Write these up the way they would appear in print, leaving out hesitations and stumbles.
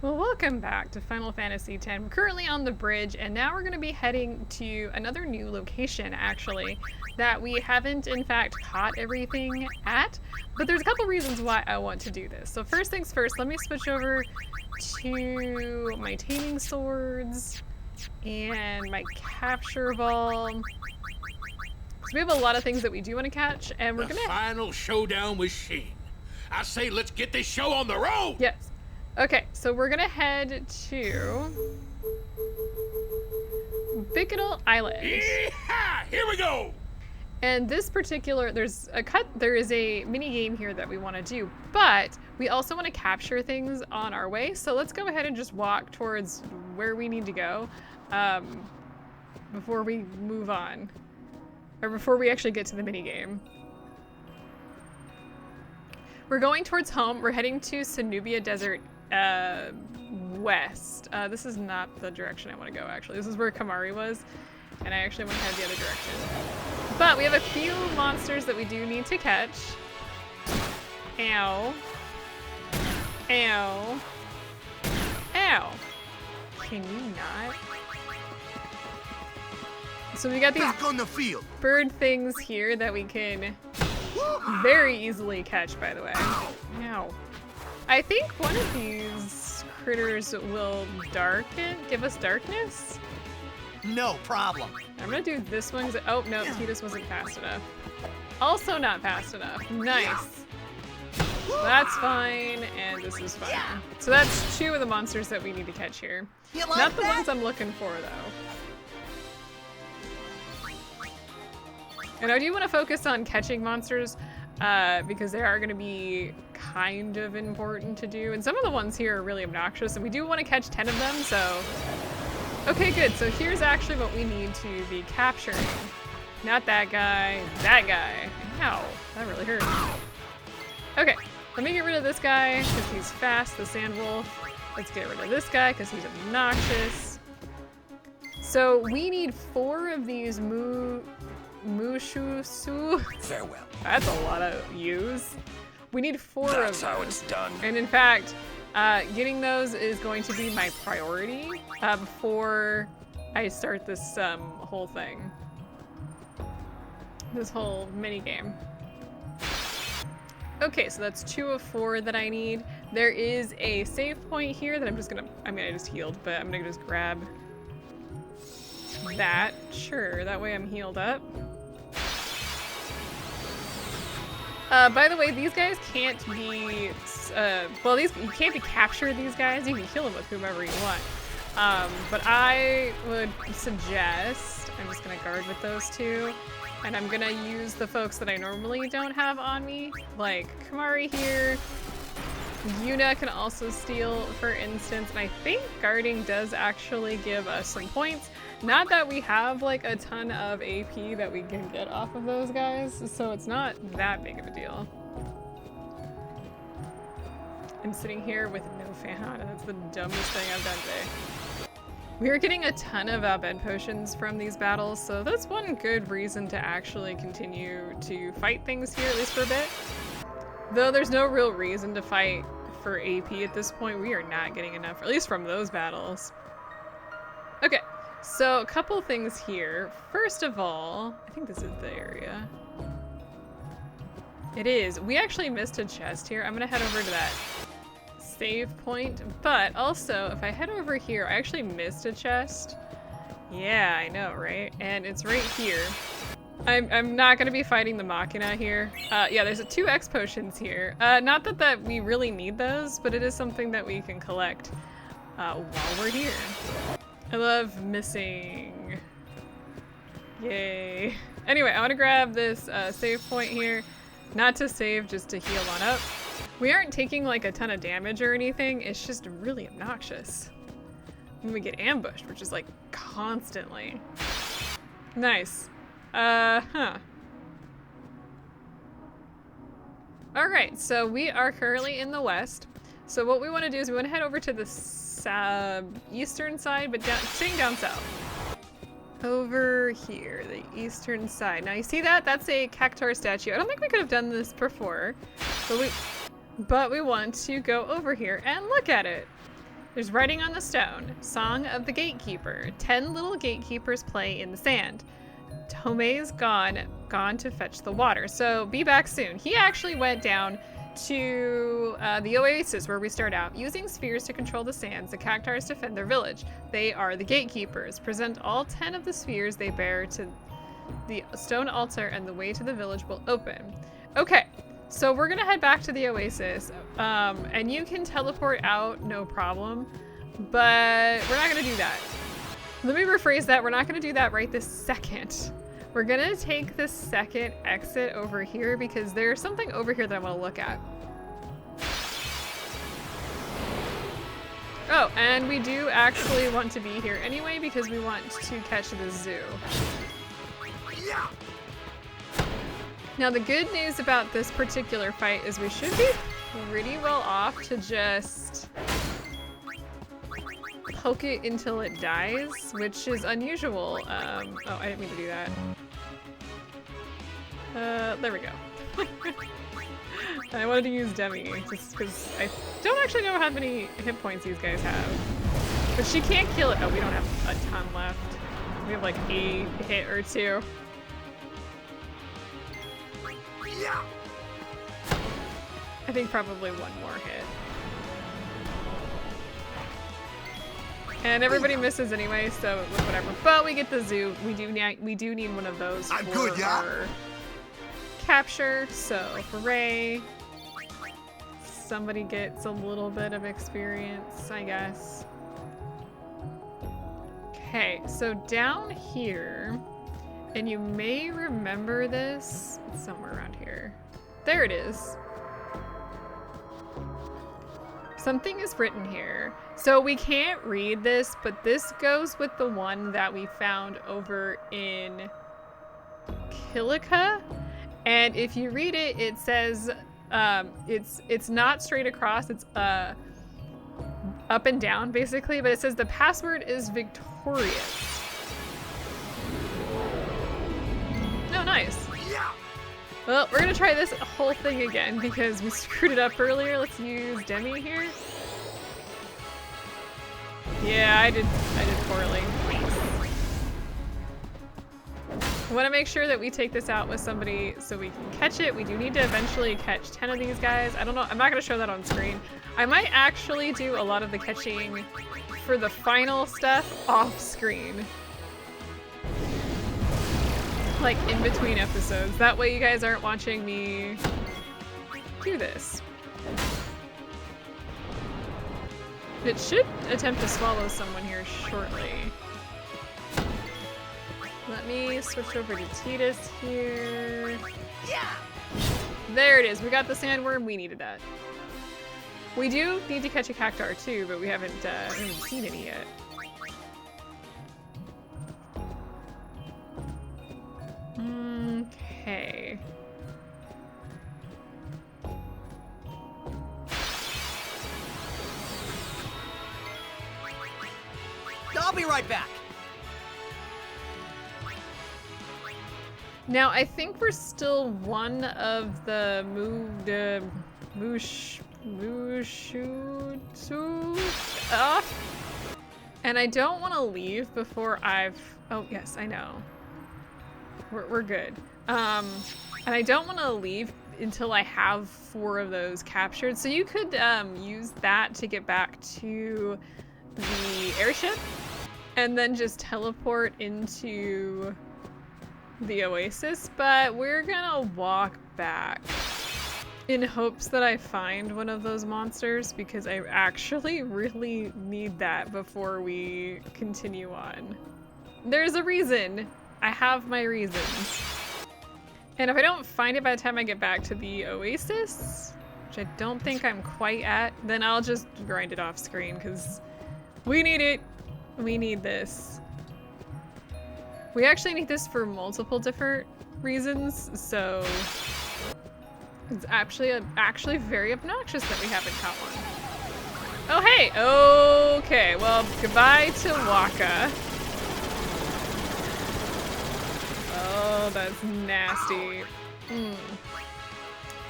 Well, welcome back to Final Fantasy X. We're currently on the bridge, and now we're going to be heading to another new location, actually, that we haven't, in fact, caught everything at. But there's a couple reasons why I want to do this. So first things first, let me switch over to my taming swords and my capture ball. So we have a lot of things that we do want to catch, and we're going to... final showdown with Sheen. I say let's get this show on the road! Yes. Okay, so we're gonna head to Bikenal Island. Yeehaw! Here we go! And this particular, there is a mini game here that we want to do, but we also want to capture things on our way. So let's go ahead and just walk towards where we need to go before we move on, or before we actually get to the mini game. We're going towards home. We're heading to Sanubia Desert west. This is not the direction I want to go, actually. This is where Kamari was, and I actually want to head the other direction. But we have a few monsters that we do need to catch. Ow. Ow. Ow. Can you not? So we got these back on the field. Bird things here that we can very easily catch, by the way. Ow. I think one of these critters will give us darkness. No problem. I'm gonna do this one. Oh, no, Tidus wasn't fast enough. Also not fast enough. Nice. That's fine, and this is fine. So that's two of the monsters that we need to catch here. You like Not the that? ones I'm looking for, though. And I do want to focus on catching monsters because they are going to be kind of important to do. And some of the ones here are really obnoxious, and we do want to catch 10 of them, so... Okay, good. So here's actually what we need to be capturing. Not that guy, that guy. Ow, that really hurt. Okay, let me get rid of this guy because he's fast, the sand wolf. Let's get rid of this guy because he's obnoxious. So we need 4 of these Mushusu. Farewell. That's a lot of U's. We need 4 of That's those. how it's done. And in fact, getting those is going to be my priority before I start this whole thing. This whole mini game. Okay, so that's 2 of 4 that I need. There is a save point here that I'm just gonna, I mean, I just healed, but I'm gonna just grab that. Sure, that way I'm healed up. By the way, these guys can't be, well, you can't be captured, these guys. You can kill them with whomever you want. But I would suggest, I'm just gonna guard with those 2, and I'm gonna use the folks that I normally don't have on me, like Kamari here. Yuna can also steal, for instance, and I think guarding does actually give us some points. Not that we have like a ton of AP that we can get off of those guys, so it's not that big of a deal. I'm sitting here with no fan on, and that's the dumbest thing I've done today. We are getting a ton of bed potions from these battles, so that's one good reason to actually continue to fight things here, at least for a bit. Though there's no real reason to fight for AP at this point. We are not getting enough, at least from those battles. Okay. So, a couple things here. First of all, I think this is the area. It is. We actually missed a chest here. I'm gonna head over to that save point, but also, if I head over here, I actually missed a chest. Yeah, I know, right? And it's right here. I'm not gonna be fighting the Machina here. Yeah, there's 2 X potions here. Not that we really need those, but it is something that we can collect while we're here. I love missing. Yay. Anyway, I want to grab this save point here. Not to save, just to heal on up. We aren't taking like a ton of damage or anything. It's just really obnoxious. And we get ambushed, which is like constantly. Nice. Alright, so we are currently in the west. So what we want to do is we want to head over to the eastern side, but staying down south. Over here, the eastern side. Now you see that? That's a Cactuar statue. I don't think we could have done this before, but we want to go over here and look at it. There's writing on the stone. Song of the Gatekeeper. 10 little gatekeepers play in the sand. Tomay's gone to fetch the water. So be back soon. He actually went down to the oasis where we start out. Using spheres to control the sands, the Cactuars defend their village. They are the gatekeepers. Present all 10 of the spheres they bear to the stone altar and the way to the village will open. Okay, so we're gonna head back to the oasis, and you can teleport out, no problem, but we're not gonna do that. Let me rephrase that. We're not gonna do that right this second. We're gonna take the second exit over here because there's something over here that I want to look at. Oh, and we do actually want to be here anyway because we want to catch the zoo. Now the good news about this particular fight is we should be pretty well off to just poke it until it dies, which is unusual. Oh, I didn't mean to do that. There we go. I wanted to use Demi just because I don't actually know how many hit points these guys have. But she can't kill it. Oh, we don't have a ton left. We have like a hit or two. I think probably one more hit. And everybody misses anyway, so whatever. But we get the zoo. We do need one of those for our capture. So hooray! Somebody gets a little bit of experience, I guess. Okay, so down here, and you may remember this, it's somewhere around here. There it is. Something is written here. So we can't read this, but this goes with the one that we found over in Kilika. And if you read it, it says, it's not straight across, it's up and down basically, but it says the password is victorious. Oh, nice. Well, we're gonna try this whole thing again because we screwed it up earlier. Let's use Demi here. Yeah, I did poorly. I want to make sure that we take this out with somebody so we can catch it. We do need to eventually catch 10 of these guys. I don't know. I'm not going to show that on screen. I might actually do a lot of the catching for the final stuff off screen. Like in between episodes. That way you guys aren't watching me do this. It should attempt to swallow someone here shortly. Let me switch over to Tidus here. Yeah. There it is. We got the sandworm. We needed that. We do need to catch a Cactuar too, but we haven't seen any yet. Okay. I'll be right back. Now, I think we're still one of the off. And I don't want to leave before I've... Oh, yes, I know. We're good. And I don't want to leave until I have 4 of those captured. So you could use that to get back to the airship and then just teleport into the oasis, but we're gonna walk back in hopes that I find one of those monsters because I actually really need that before we continue on. There's a reason. I have my reasons. And if I don't find it by the time I get back to the oasis, which I don't think I'm quite at, then I'll just grind it off screen because we need it. We need this. We actually need this for multiple different reasons, so it's actually very obnoxious that we haven't caught one. Oh, hey! Okay, well, goodbye to Waka. Oh, that's nasty.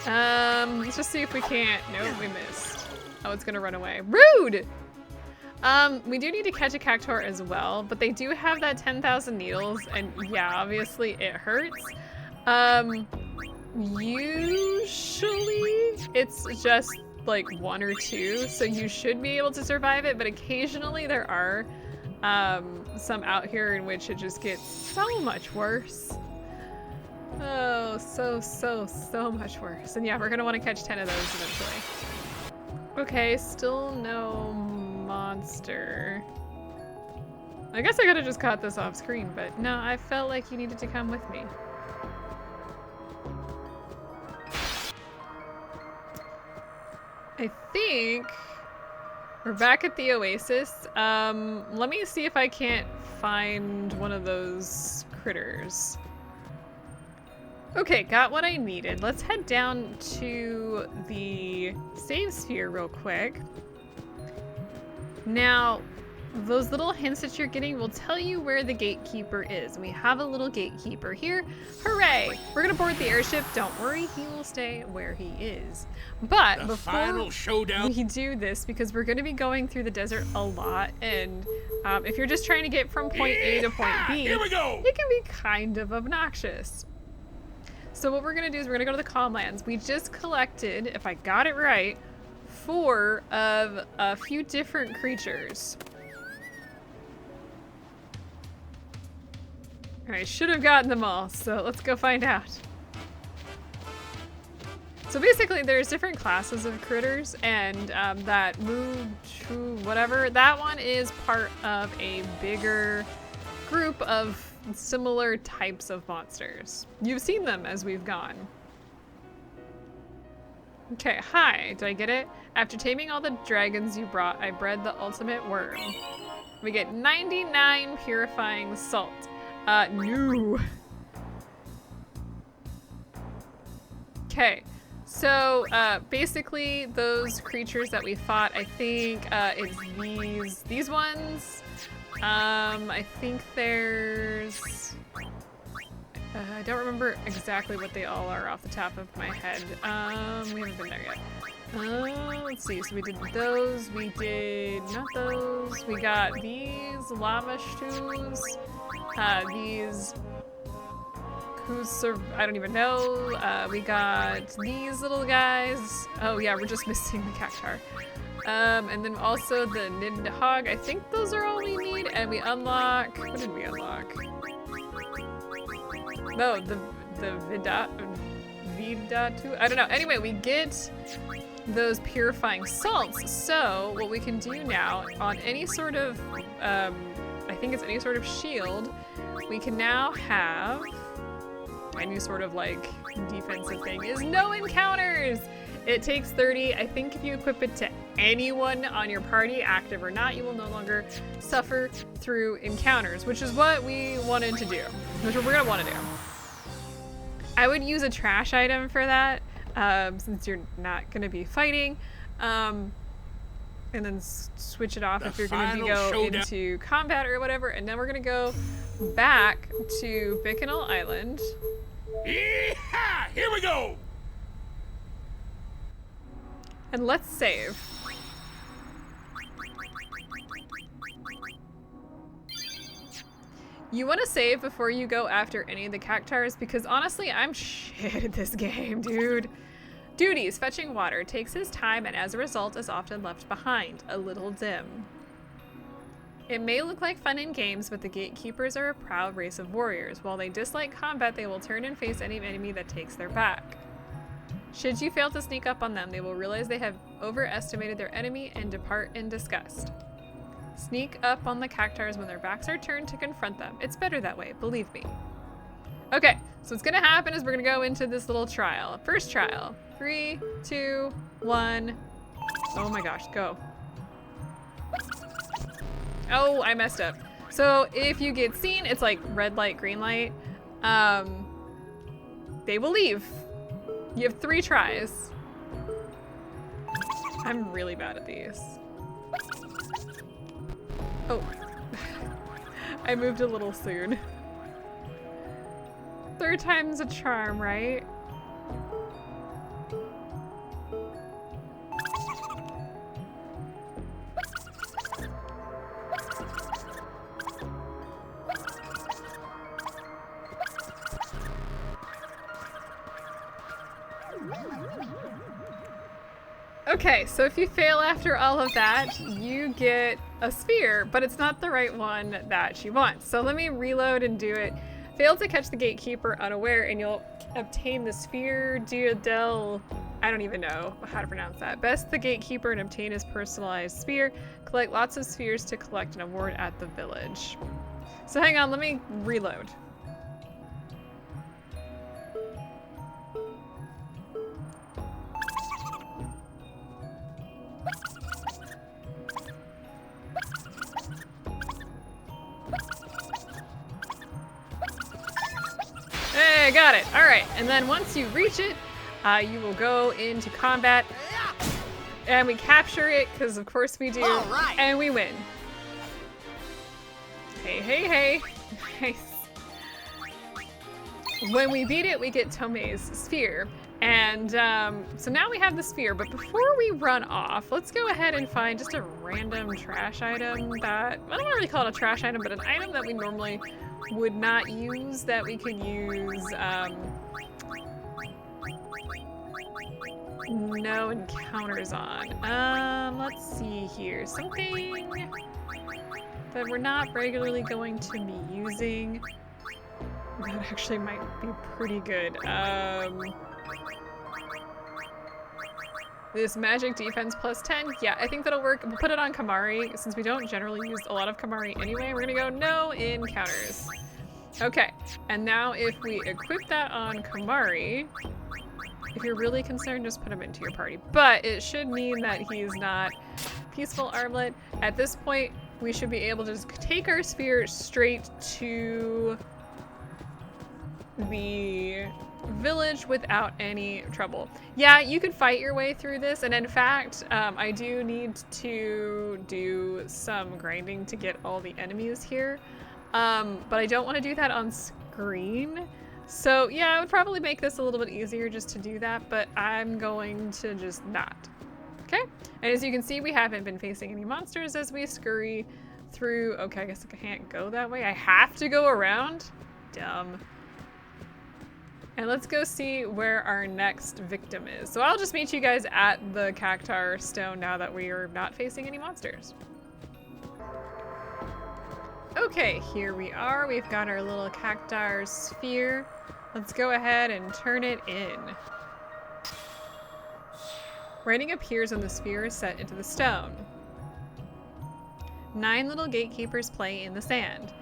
Let's just see if we can't. Nope, we missed. Oh, it's gonna run away. Rude! We do need to catch a Cactuar as well, but they do have that 10,000 needles, and yeah, obviously it hurts. Usually it's just like 1 or 2, so you should be able to survive it, but occasionally there are some out here in which it just gets so much worse. Oh, so much worse. And yeah, we're gonna want to catch 10 of those eventually. Okay, still no monster. I guess I could have just caught this off screen, but no, I felt like you needed to come with me. I think we're back at the Oasis. Let me see if I can't find one of those critters. Okay, got what I needed. Let's head down to the save sphere real quick. Now, those little hints that you're getting will tell you where the gatekeeper is. We have a little gatekeeper here. Hooray! We're gonna board the airship. Don't worry, he will stay where he is. But The before final showdown. we do this, because we're gonna be going through the desert a lot, and if you're just trying to get from point A to point B, Here we go. it can be kind of obnoxious. So what we're gonna do is we're gonna go to the Calmlands. We just collected, if I got it right, 4 of a few different creatures. I should have gotten them all, so let's go find out. So basically there's different classes of critters, and that whatever, that one is part of a bigger group of similar types of monsters. You've seen them as we've gone. Okay, hi, did I get it? After taming all the dragons you brought, I bred the ultimate worm. We get 99 purifying salt. No. Okay, so basically those creatures that we fought, I think it's these ones. I think there's, I don't remember exactly what they all are off the top of my head. We haven't been there yet. Let's see, so we did those, we did not those, we got these lava stews, these I don't even know, we got these little guys. Oh yeah, we're just missing the Cactuar. And then also the Nidhogg. I think those are all we need, and we unlock, what did we unlock? No, the Vidatu, I don't know. Anyway, we get those purifying salts, so what we can do now on any sort of, I think it's any sort of shield, we can now have any sort of like defensive thing is no encounters. It takes 30. I think if you equip it to anyone on your party, active or not, you will no longer suffer through encounters, which is what we wanted to do, which we're gonna want to do. I would use a trash item for that, since you're not gonna be fighting, and then switch it off if you're gonna go into combat or whatever, and then we're gonna go back to Bikenal Island. Yeehaw! Here we go! And let's save. You want to save before you go after any of the Cactuars, because honestly, I'm shit at this game, dude. Duties: fetching water takes his time and as a result is often left behind, a little dim. It may look like fun in games, but the Gatekeepers are a proud race of warriors. While they dislike combat, they will turn and face any enemy that takes their back. Should you fail to sneak up on them, they will realize they have overestimated their enemy and depart in disgust. Sneak up on the Cactuars when their backs are turned to confront them. It's better that way, believe me. Okay, so what's gonna happen is we're gonna go into this little trial. First trial. 3, 2, 1. Oh my gosh, go. Oh, I messed up. So if you get seen, it's like red light, green light. They will leave. You have 3 tries. I'm really bad at these. Oh, I moved a little soon. 3rd time's a charm, right? Okay, so if you fail after all of that, you get a sphere, but it's not the right one that she wants. So let me reload and do it. Fail to catch the gatekeeper unaware, and you'll obtain the sphere Diadel. I don't even know how to pronounce that. Best the gatekeeper and obtain his personalized sphere. Collect lots of spheres to collect an award at the village. So hang on, let me reload. Hey, got it. All right, and then once you reach it, you will go into combat, and we capture it, because of course we do, Right. and we win. Hey, hey, hey. Nice. When we beat it, we get Tomay's sphere. And so now we have the sphere, but before we run off, let's go ahead and find just a random trash item that, I don't really call it a trash item, but an item that we normally would not use that we could use no encounters on. Let's see here. Something that we're not regularly going to be using. That actually might be pretty good. This magic defense plus 10. Yeah, I think that'll work. We'll put it on Kamari. Since we don't generally use a lot of Kamari anyway, we're gonna go no encounters. Okay, and now if we equip that on Kamari, if you're really concerned, just put him into your party. But it should mean that he's not peaceful armlet. At this point, we should be able to just take our sphere straight to the village without any trouble. Yeah, you can fight your way through this, and in fact, I do need to do some grinding to get all the enemies here, but I don't want to do that on screen. So yeah, I would probably make this a little bit easier just to do that, but I'm going to just not. Okay, and as you can see, we haven't been facing any monsters as we scurry through. Okay, I guess I can't go that way. I have to go around? Dumb. And let's go see where our next victim is. So I'll just meet you guys at the Cactuar stone now that we are not facing any monsters. Okay, here we are. We've got our little Cactuar sphere. Let's go ahead and turn it in. Writing appears on the sphere set into the stone. 9 little gatekeepers play in the sand.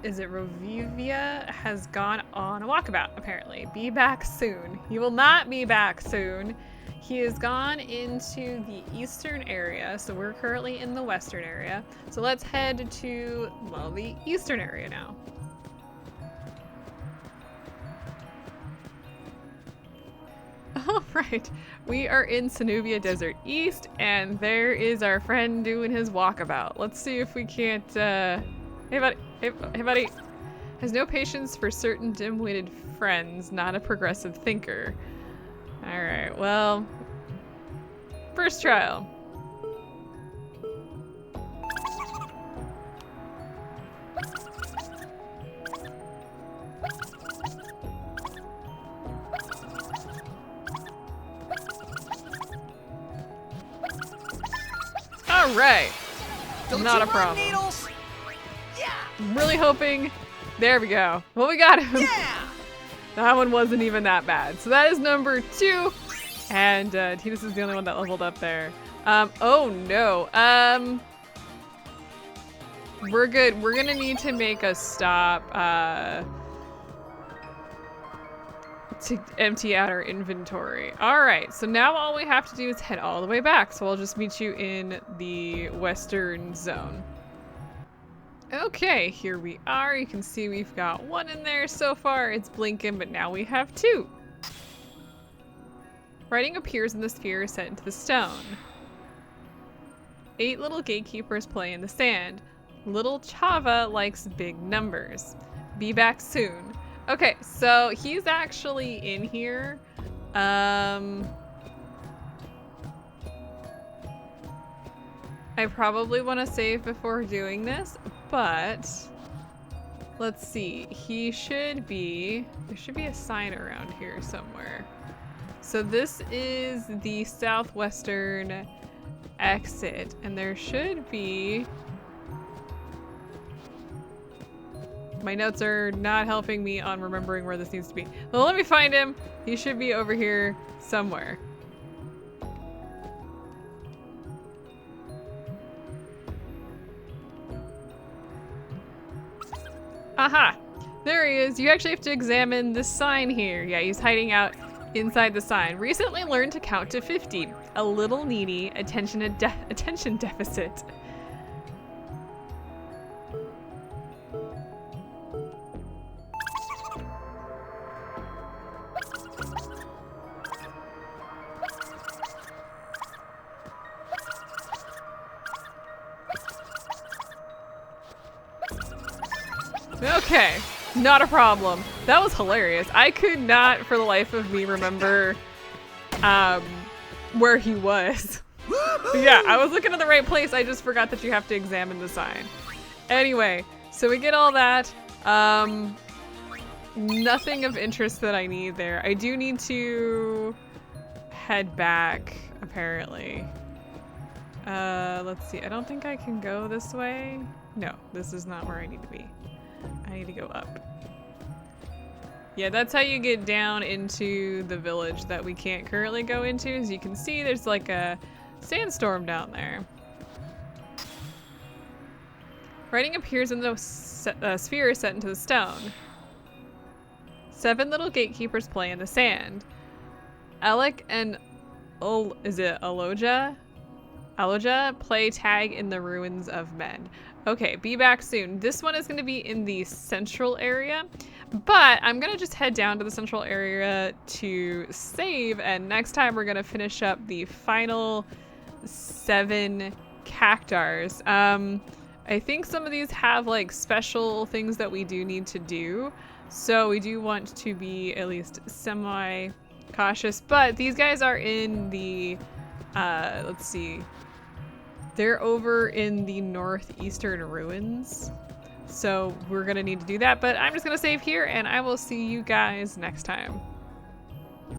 Is it Rovivea has gone on a walkabout, apparently. Be back soon. He will not be back soon. He has gone into the eastern area, so we're currently in the western area. So let's head to, well, the eastern area now. Oh, right. We are in Cenubia Desert East, and there is our friend doing his walkabout. Let's see if we can't, Hey buddy, hey buddy. Has no patience for certain dim-witted friends, not a progressive thinker. Alright, well, first trial. Alright, not a problem. Needles? I'm really hoping. There we go. Well, we got him. Yeah! That one wasn't even that bad. So that is number 2. And Tidus is the only one that leveled up there. Oh no. We're good. We're gonna need to make a stop to empty out our inventory. All right, so now all we have to do is head all the way back. So I'll just meet you in the western zone. Okay, here we are. You can see we've got 1 in there so far. It's blinking, but now we have 2. Writing appears in the sphere set into the stone. 8 little gatekeepers play in the sand. Little Chava likes big numbers. Be back soon. Okay, so he's actually in here. I probably want to save before doing this, but let's see. He should be, there should be a sign around here somewhere. So this is the southwestern exit, and there should be... My notes are not helping me on remembering where this needs to be. Well, let me find him. He should be over here somewhere. Aha! There he is. You actually have to examine this sign here. Yeah, he's hiding out inside the sign. Recently learned to count to 50. A little needy. Attention deficit. Okay, not a problem. That was hilarious. I could not for the life of me remember where he was. Yeah, I was looking at the right place. I just forgot that you have to examine the sign. Anyway, so we get all that. Nothing of interest that I need there. I do need to head back, apparently. Let's see. I don't think I can go this way. No, this is not where I need to be. I need to go up. Yeah, that's how you get down into the village that we can't currently go into. As you can see, there's like a sandstorm down there. Writing appears in the sphere set into the stone. 7 little gatekeepers play in the sand. Alec and Aloja play tag in the ruins of men. Okay, be back soon. This one is going to be in the central area, but I'm going to just head down to the central area to save, and next time we're going to finish up the final 7 cactuars. I think some of these have like special things that we do need to do, so we do want to be at least semi-cautious, but these guys are in the, let's see, they're over in the northeastern ruins. So we're gonna need to do that, but I'm just gonna save here and I will see you guys next time.